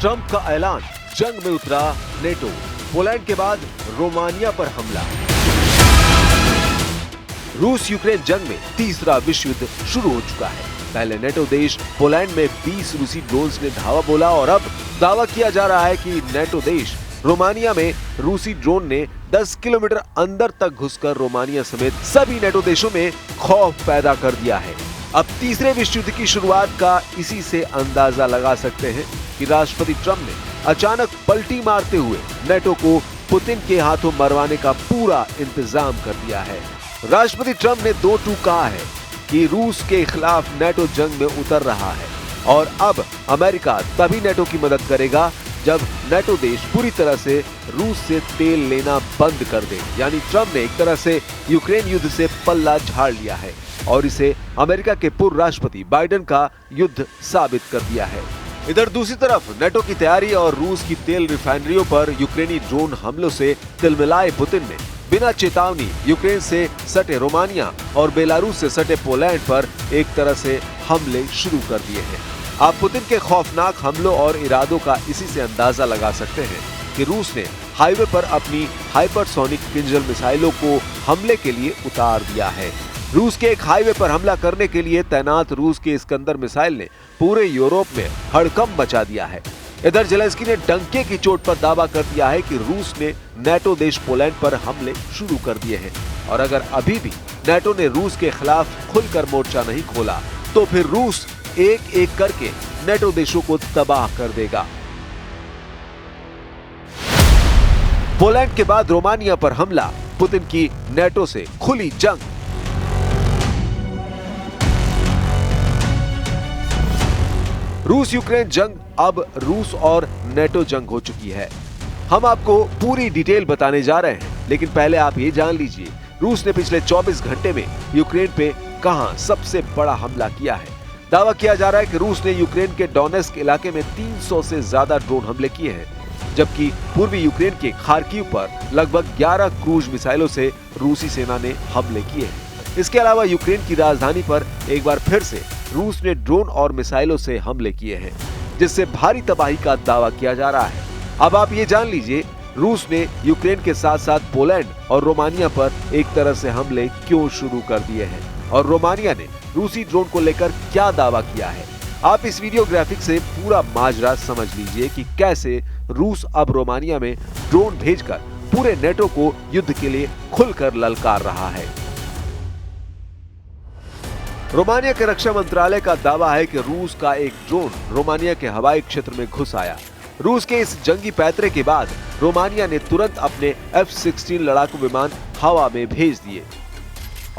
Trump का ऐलान, जंग में उतरा नेटो। पोलैंड के बाद रोमानिया पर हमला। रूस यूक्रेन जंग में तीसरा विश्व युद्ध शुरू हो चुका है। पहले नेटो देश पोलैंड में 20 रूसी ड्रोन्स ने धावा बोला और अब दावा किया जा रहा है कि नेटो देश रोमानिया में रूसी ड्रोन ने 10 किलोमीटर अंदर तक घुसकर रोमानिया समेत सभी नेटो देशों में खौफ पैदा कर दिया है। अब तीसरे विश्व युद्ध की शुरुआत का इसी से अंदाजा लगा सकते हैं कि राष्ट्रपति ट्रंप ने अचानक पलटी मारते हुए नेटो को पुतिन के हाथों मरवाने का पूरा इंतजाम कर दिया है। राष्ट्रपति ट्रंप ने दो टूक कहा है कि रूस के खिलाफ नेटो जंग में उतर रहा है और अब अमेरिका तभी नेटो की मदद करेगा जब नेटो देश पूरी तरह से रूस से तेल लेना बंद कर दे। यानी ट्रंप ने एक तरह से यूक्रेन युद्ध से पल्ला झाड़ लिया है और इसे अमेरिका के पूर्व राष्ट्रपति बाइडेन का युद्ध साबित कर दिया है। इधर दूसरी तरफ नेटो की तैयारी और रूस की तेल रिफाइनरियों पर यूक्रेनी ड्रोन हमलों से तिलमिलाए पुतिन ने बिना चेतावनी यूक्रेन से सटे रोमानिया और बेलारूस से सटे पोलैंड पर एक तरह से हमले शुरू कर दिए हैं। आप पुतिन के खौफनाक हमलों और इरादों का इसी से अंदाजा लगा सकते हैं कि रूस ने हाईवे पर अपनी हाइपरसोनिक किंजल मिसाइलों को हमले के लिए उतार दिया है। रूस के एक हाईवे पर हमला करने के लिए तैनात रूस के इस्कंदर मिसाइल ने पूरे यूरोप में हड़कंप मचा दिया है। इधर जेलेंस्की ने डंके की चोट पर दावा कर दिया है कि रूस ने नेटो देश पोलैंड पर हमले शुरू कर दिए हैं और अगर अभी भी नेटो ने रूस के खिलाफ खुलकर मोर्चा नहीं खोला तो फिर रूस एक एक करके नेटो देशों को तबाह कर देगा। पोलैंड के बाद रोमानिया पर हमला, पुतिन की नेटो से खुली जंग। रूस यूक्रेन जंग अब रूस और नेटो जंग हो चुकी है। हम आपको पूरी डिटेल बताने जा रहे हैं, लेकिन पहले आप ये जान लीजिए रूस ने पिछले 24 घंटे में यूक्रेन पे कहां सबसे बड़ा हमला किया है। दावा किया जा रहा है कि रूस ने यूक्रेन के डोनेस्क इलाके में 300 से ज्यादा ड्रोन हमले किए हैं, जबकि पूर्वी यूक्रेन के खार्किव पर लगभग 11 क्रूज मिसाइलों से रूसी सेना ने हमले किए हैं। इसके अलावा यूक्रेन की राजधानी पर एक बार फिर से रूस ने ड्रोन और मिसाइलों से हमले किए हैं, जिससे भारी तबाही का दावा किया जा रहा है। अब आप ये जान लीजिए रूस ने यूक्रेन के साथ साथ पोलैंड और रोमानिया पर एक तरह से हमले क्यों शुरू कर दिए हैं और रोमानिया ने रूसी ड्रोन को लेकर क्या दावा किया है। आप इस वीडियो ग्राफिक से पूरा माजरा समझ लीजिए कि कैसे रूस अब रोमानिया में ड्रोन भेजकर पूरे नेटो को युद्ध के लिए खुलकर ललकार रहा है। रोमानिया के रक्षा मंत्रालय का दावा है कि रूस का एक ड्रोन रोमानिया के हवाई क्षेत्र में घुस आया। रूस के इस जंगी पैतरे के बाद रोमानिया ने तुरंत अपने F-16 लड़ाकू विमान हवा में भेज दिए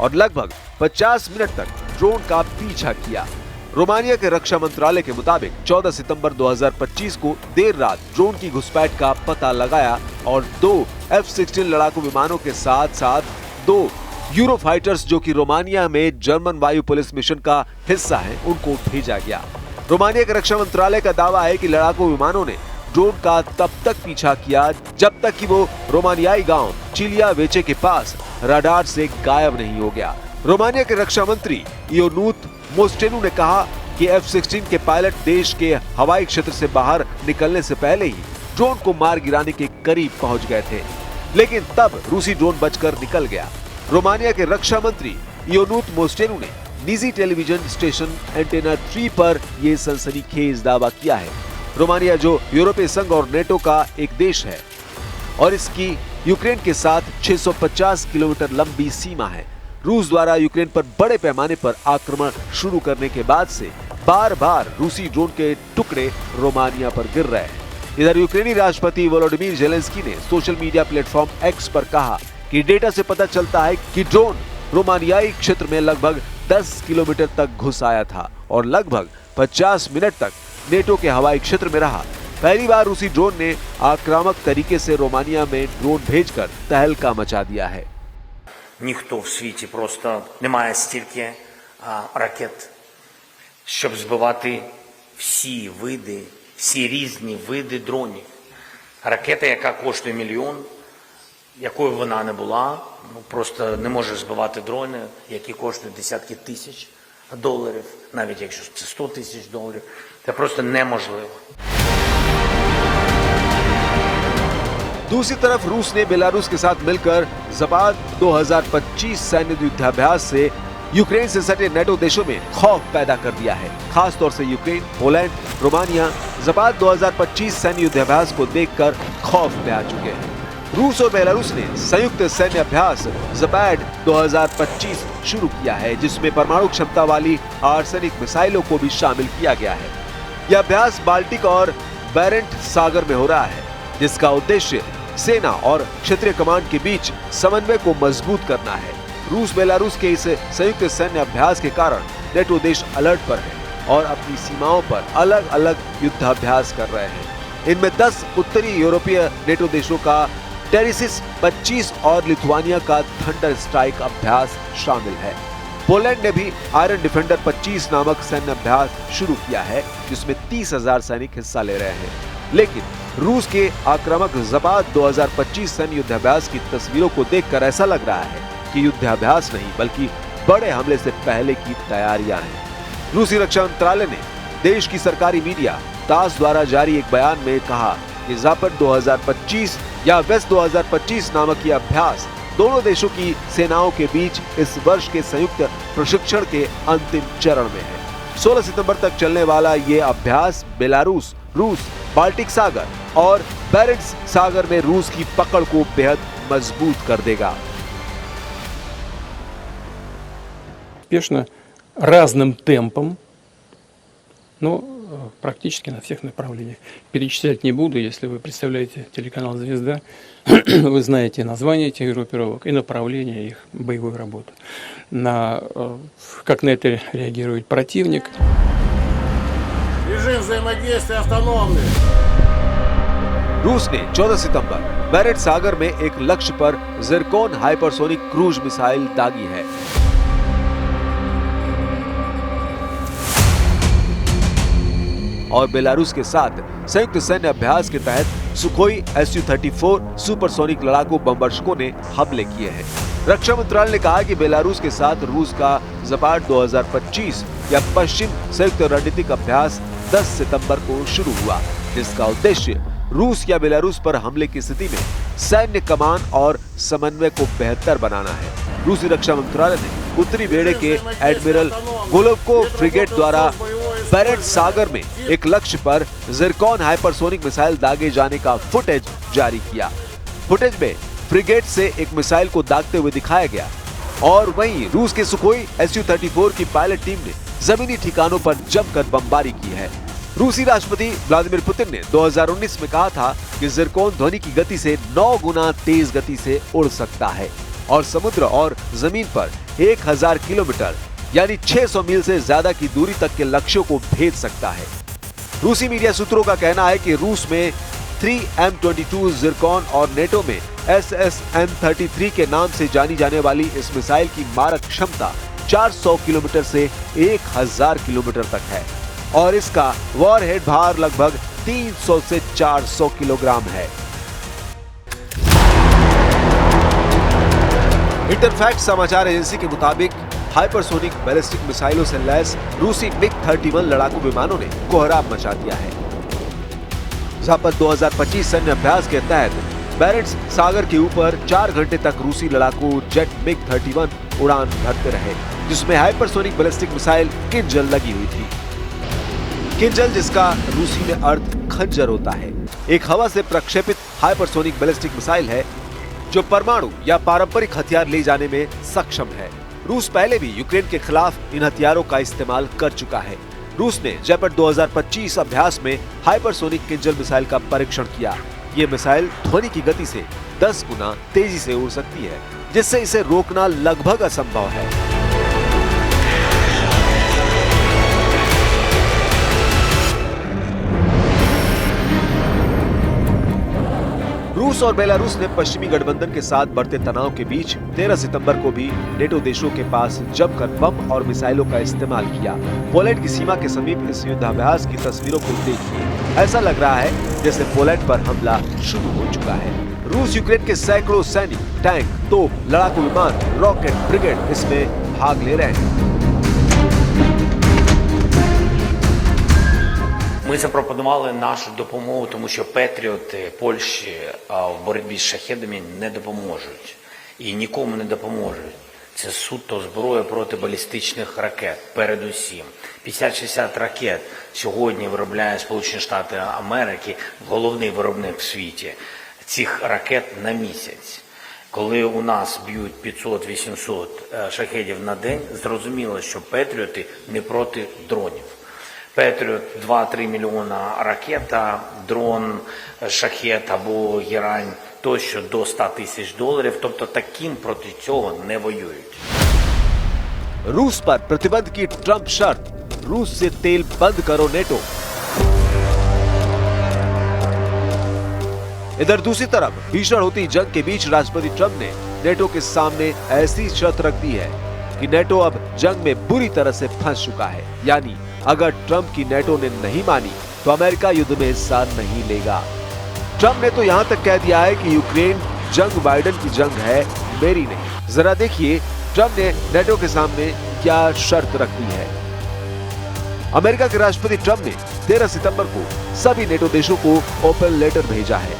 और लगभग 50 मिनट तक ड्रोन का पीछा किया। रोमानिया के रक्षा मंत्रालय के मुताबिक 14 सितंबर 2025 को देर रात ड्रोन की घुसपैठ का पता लगाया और 2 F-16 लड़ाकू विमानों के साथ साथ 2 यूरोफाइटर्स जो कि रोमानिया में जर्मन वायु पुलिस मिशन का हिस्सा हैं, उनको भेजा गया। रोमानिया के रक्षा मंत्रालय का दावा है कि लड़ाकू विमानों ने ड्रोन का तब तक पीछा किया जब तक कि वो रोमानियाई गांव चिलिया वेचे के पास रडार से गायब नहीं हो गया। रोमानिया के रक्षा मंत्री इयोनूत मोस्टेनू ने कहा कि F-16 के पायलट देश के हवाई क्षेत्र से बाहर निकलने से पहले ही ड्रोन को मार गिराने के करीब पहुंच गए थे, लेकिन तब रूसी ड्रोन बचकर निकल गया। रोमानिया के रक्षा मंत्री इयोनूत मोस्टेनू ने निजी टेलीविजन स्टेशन एंटेना 3 पर यह सनसनीखेज दावा किया है। रोमानिया जो यूरोपीय संघ और नेटो का एक देश है और इसकी यूक्रेन के साथ 650 किलोमीटर लंबी सीमा है। रूस द्वारा यूक्रेन पर बड़े पैमाने पर आक्रमण शुरू करने के बाद से बार-बार रूसी ड्रोन के टुकड़े रोमानिया पर गिर रहे हैं। इधर यूक्रेनी राष्ट्रपति वोलोडिमीर जेलेंस्की ने सोशल मीडिया प्लेटफॉर्म एक्स पर कहा कि डेटा से पता चलता है कि ड्रोन रोमानियाई क्षेत्र में लगभग 10 किलोमीटर तक घुस आया था और लगभग 50 मिनट तक नेटो के हवाई क्षेत्र में रहा। पहली बार रूसी ड्रोन ने आक्रामक तरीके से रोमानिया में ड्रोन भेजकर तहलका मचा दिया है। Ніхто в світі просто не має стільки ракет, щоб збивати всі різні види дронів. Ракета, яка коштує мільйон, якою вона не була, просто не може збивати дрони, які коштують десятки тисяч доларів, навіть якщо це $100 000. Це просто неможливо. दूसरी तरफ रूस ने बेलारूस के साथ मिलकर ज़पाद 2025 सैन्य युद्धाभ्यास से यूक्रेन से सटे नेटो देशों में खौफ पैदा कर दिया है। खास तौर से यूक्रेन, पोलैंड, रोमानिया ज़पाद 2025 सैन्य युद्धाभ्यास को देखकर खौफ में आ चुके हैं। रूस और बेलारूस ने संयुक्त सैन्य अभ्यास ज़पैड 2025 शुरू किया है, जिसमें परमाणु क्षमता वाली आर्सेनिक मिसाइलों को भी शामिल किया गया है। यह अभ्यास बाल्टिक और बैरेंट सागर में हो रहा है, जिसका उद्देश्य सेना और क्षेत्रीय कमांड के बीच समन्वय को मजबूत करना है। रूस बेलारूस के इस संयुक्त सैन्य अभ्यास के कारण नेटो देश अलर्ट पर हैं और अपनी सीमाओं पर अलग अलग युद्धाभ्यास कर रहे हैं। इनमें 10 उत्तरी यूरोपीय नेटो देशों का टेरिसिस 25 और लिथुआनिया का थंडर स्ट्राइक अभ्यास शामिल है। पोलैंड ने भी आयरन डिफेंडर 25 नामक सैन्य अभ्यास शुरू किया है, जिसमें 30,000 सैनिक हिस्सा ले रहे हैं। लेकिन रूस के आक्रामक ज़पाद 2025 सैन्य युद्धाभ्यास की तस्वीरों को देखकर ऐसा लग रहा है कि युद्धाभ्यास नहीं बल्कि बड़े हमले से पहले की तैयारियां हैं। रूसी रक्षा मंत्रालय ने देश की सरकारी मीडिया तास द्वारा जारी एक बयान में कहा कि ज़पाद 2025 या वेस्ट 2025 नामक यह अभ्यास दोनों देशों की सेनाओं के बीच इस वर्ष के संयुक्त प्रशिक्षण के अंतिम चरण में है। 16 सितंबर तक चलने वाला ये अभ्यास बेलारूस, रूस, बाल्टिक सागर और बैरेंट्स सागर में रूस की पकड़ को बेहद मजबूत कर देगा। Успешно разным темпом, но практически на всех направлениях. Перечислять не буду, если вы представляете телеканал «Звезда», вы знаете названия этих группировок и направления их боевой работы. Как на это реагирует противник. Режим взаимодействия автономный. रूस ने 14 सितंबर बैरेंट सागर में एक लक्ष्य पर ज़िरकोन हाइपरसोनिक क्रूज मिसाइल दागी है। और बेलारूस के साथ संयुक्त सैन्य अभ्यास के तहत सुखोई Su-34 सुपरसोनिक लड़ाकू बमवर्षकों ने हमले किए हैं। रक्षा मंत्रालय ने कहा कि बेलारूस के साथ रूस का ज़पाड 2025 या पश्चिम संयुक्त रणनीतिक अभ्यास 10 सितंबर को शुरू हुआ, जिसका उद्देश्य रूस या बेलारूस पर हमले की स्थिति में सैन्य कमान और समन्वय को बेहतर बनाना है। रूसी रक्षा मंत्रालय ने उत्तरी बेड़े के एडमिरल गोलोवको फ्रिगेट द्वारा बैरेंट सागर में एक लक्ष्य पर ज़िरकोन हाइपरसोनिक मिसाइल दागे जाने का फुटेज जारी किया। फुटेज में फ्रिगेट से एक मिसाइल को दागते हुए दिखाया गया और वहीं रूस के सुखोई Su-34 की पायलट टीम ने जमीनी ठिकानों पर जमकर बमबारी की है। रूसी राष्ट्रपति व्लादिमीर पुतिन ने 2019 में कहा था कि ज़िरकोन ध्वनि की गति से 9 गुना तेज गति से उड़ सकता है और समुद्र और जमीन पर 1000 किलोमीटर यानी 600 मील से ज्यादा की दूरी तक के लक्ष्यों को भेज सकता है। रूसी मीडिया सूत्रों का कहना है कि रूस में 3M22 ज़िरकोन और नेटो में SSM-33 के नाम से जानी जाने वाली इस मिसाइल की मारक क्षमता 400 किलोमीटर से 1000 किलोमीटर तक है और इसका वॉरहेड भार लगभग 300 से 400 किलोग्राम है। इंटरफैक्ट समाचार एजेंसी के मुताबिक हाइपरसोनिक बैलिस्टिक मिसाइलों से लैस रूसी MiG-31 लड़ाकू विमानों ने कोहराम मचा दिया है। ज़पाद 2025 सैन्य अभ्यास के तहत बैरेंट्स सागर के ऊपर 4 घंटे तक रूसी लड़ाकू जेट MiG-31 उड़ान भरते रहे, जिसमें हाइपरसोनिक बैलिस्टिक मिसाइल किंजल लगी हुई थी। किंजल, जिसका रूसी में अर्थ खंजर होता है, एक हवा से प्रक्षेपित हाइपरसोनिक बैलिस्टिक मिसाइल है जो परमाणु या पारंपरिक हथियार ले जाने में सक्षम है। रूस पहले भी यूक्रेन के खिलाफ इन हथियारों का इस्तेमाल कर चुका है। रूस ने ज़पाड 2025 अभ्यास में हाइपरसोनिक किंजल मिसाइल का परीक्षण किया। ये मिसाइल ध्वनि की गति से 10 गुना तेजी से उड़ सकती है, जिससे इसे रोकना लगभग असंभव है। रूस और बेलारूस ने पश्चिमी गठबंधन के साथ बढ़ते तनाव के बीच 13 सितंबर को भी नेटो देशों के पास जमकर बम और मिसाइलों का इस्तेमाल किया। पोलैंड की सीमा के समीप इस युद्धाभ्यास की तस्वीरों को देखिए, ऐसा लग रहा है जैसे पोलैंड पर हमला शुरू हो चुका है। रूस यूक्रेन के सैकड़ों सैनिक, टैंक, तोप, लड़ाकू विमान, रॉकेट, ब्रिगेड इसमें भाग ले रहे हैं। Ми запропонували нашу допомогу, тому що патріоти Польщі в боротьбі з шахедами не допоможуть. І нікому не допоможуть. Це суто зброя проти балістичних ракет, передусім. 50-60 ракет сьогодні виробляє Сполучені Штати Америки, головний виробник в світі, цих ракет на місяць. Коли у нас б'ють 500-800 шахедів на день, зрозуміло, що патріоти не проти дронів. Патріот 2-3 мільйона ракета, дрон, шахет або герань тощо до $100 000, тобто таким проти цього не воюють. रूस पर प्रतिबंध की ट्रंप शर्त, रूस से तेल बंद करो नेटो। इधर दूसरी तरफ भीषण होती जंग के बीच राष्ट्रपति ट्रंप ने नेटो के सामने ऐसी शर्त रख दी है कि नेटो अब जंग में बुरी तरह से फंस चुका है। यानी अगर ट्रंप की नेटो ने नहीं मानी तो अमेरिका युद्ध में हिस्सा नहीं लेगा। ट्रंप ने तो यहां तक कह दिया है कि यूक्रेन जंग बाइडेन की जंग है, मेरी नहीं। जरा देखिए ट्रंप ने नेटो के सामने क्या शर्त रख दी है। अमेरिका के राष्ट्रपति ट्रंप ने 13 सितंबर को सभी नेटो देशों को ओपन लेटर भेजा है,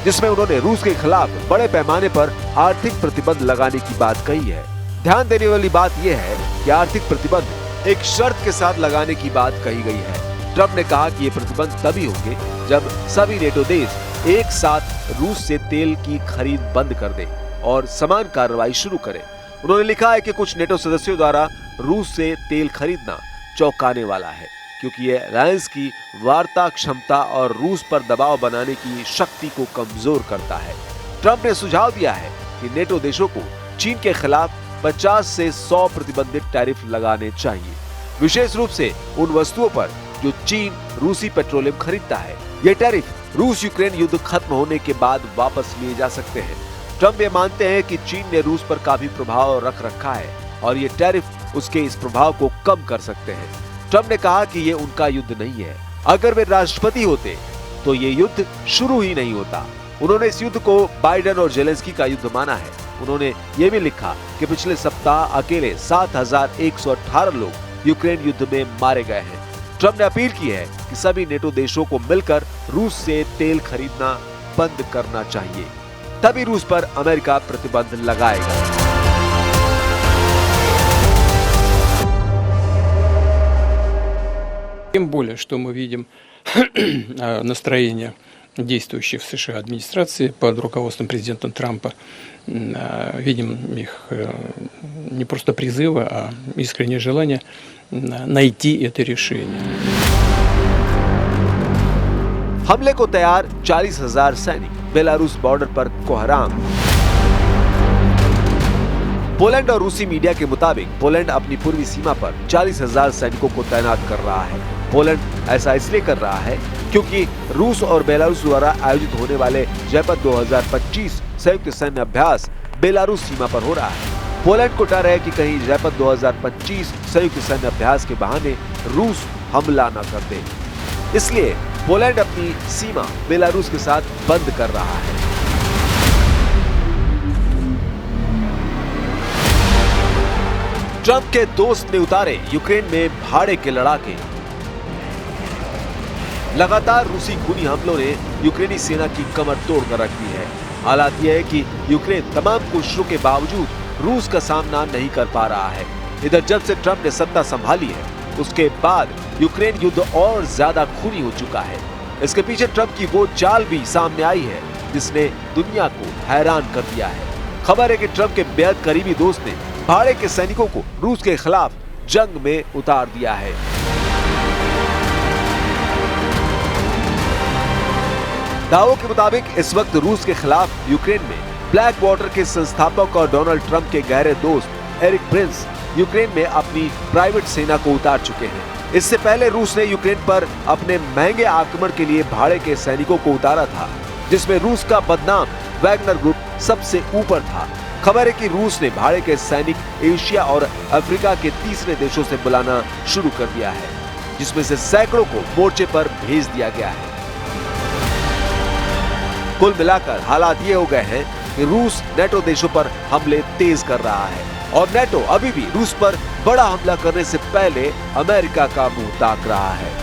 जिसमें उन्होंने रूस के खिलाफ बड़े पैमाने पर आर्थिक प्रतिबंध लगाने की बात कही है। ध्यान देने वाली बात यह है कि आर्थिक प्रतिबंध एक शर्त के साथ लगाने की बात कही गई है। ट्रंप ने कहा कि ये प्रतिबंध तभी होंगे जब सभी नेटो देश एक साथ रूस से तेल की खरीद बंद कर दें और समान कार्रवाई शुरू करें। उन्होंने लिखा है कि कुछ नेटो सदस्यों द्वारा रूस से तेल खरीदना चौंकाने वाला है, क्योंकि ये अलायंस की वार्ता क्षमता और रूस पर दबाव बनाने की शक्ति को कमजोर करता है। ट्रंप ने सुझाव दिया है कि नेटो देशों को चीन के खिलाफ 50 से 100 प्रतिबंधित टैरिफ लगाने चाहिए, विशेष रूप से उन वस्तुओं पर जो चीन रूसी पेट्रोलियम खरीदता है। ये टैरिफ रूस यूक्रेन युद्ध खत्म होने के बाद वापस लिए जा सकते हैं। ट्रंप ये मानते हैं कि चीन ने रूस पर काफी प्रभाव रख रखा है और ये टैरिफ उसके इस प्रभाव को कम कर सकते हैं। ट्रंप ने कहा कि ये उनका युद्ध नहीं है, अगर वे राष्ट्रपति होते तो ये युद्ध शुरू ही नहीं होता। उन्होंने इस युद्ध को बाइडेन और जेलेंस्की का युद्ध माना है। उन्होंने ये भी लिखा कि पिछले सप्ताह अकेले 7118 लोग यूक्रेन युद्ध में मारे गए हैं। ट्रंप ने अपील की है कि सभी नेटो देशों को मिलकर रूस से तेल खरीदना बंद करना चाहिए, तभी रूस पर अमेरिका प्रतिबंध लगाएगा। Тем более, что мы видим настроение действующей в США администрации под руководством президента Трампа. Видим их не просто призывы, а искреннее желание найти это решение. हमले को तैयार 40,000 सैनिक बेलारूस बॉर्डर पर कोहराम। पोलैंड और रूसी मीडिया के मुताबिक पोलैंड अपनी पूर्वी सीमा पर 40,000 सैनिकों को तैनात कर रहा है। पोलैंड ऐसा इसलिए कर रहा है क्योंकि रूस और बेलारूस द्वारा आयोजित होने वाले जयपथ 2025 संयुक्त सैन्य अभ्यास बेलारूस सीमा पर हो रहा है। पोलैंड को डर है कि कहीं जयपथ 2025 संयुक्त सैन्य अभ्यास के बहाने रूस हमला न कर दे, इसलिए पोलैंड अपनी सीमा बेलारूस के साथ बंद कर रहा है। ट्रंप के दोस्त ने उतारे यूक्रेन में भाड़े के लड़ाके। लगातार रूसी खूनी हमलों ने यूक्रेनी सेना की कमर तोड़ कर रख दी है। हालात यह है कि यूक्रेन तमाम कोशिशों के बावजूद रूस का सामना नहीं कर पा रहा है। इधर जब से ट्रंप ने सत्ता संभाली है उसके बाद यूक्रेन युद्ध और ज्यादा खूनी हो चुका है। इसके पीछे ट्रंप की वो चाल भी सामने आई है जिसने दुनिया को हैरान कर दिया है। खबर है कि ट्रंप के बेहद करीबी दोस्त ने भाड़े के सैनिकों को रूस के खिलाफ जंग में उतार दिया है। दावों के मुताबिक इस वक्त रूस के खिलाफ यूक्रेन में ब्लैक वाटर के संस्थापक और डोनाल्ड ट्रंप के गहरे दोस्त एरिक प्रिंस यूक्रेन में अपनी प्राइवेट सेना को उतार चुके हैं। इससे पहले रूस ने यूक्रेन पर अपने महंगे आक्रमण के लिए भाड़े के सैनिकों को उतारा था, जिसमें रूस का बदनाम वैगनर ग्रुप सबसे ऊपर था। खबर है कि रूस ने भाड़े के सैनिक एशिया और अफ्रीका के तीसरे देशों से बुलाना शुरू कर दिया है, जिसमें से सैकड़ों को मोर्चे पर भेज दिया गया है। कुल मिलाकर हालात ये हो गए हैं कि रूस नेटो देशों पर हमले तेज कर रहा है और नेटो अभी भी रूस पर बड़ा हमला करने से पहले अमेरिका का मुंह ताक रहा है।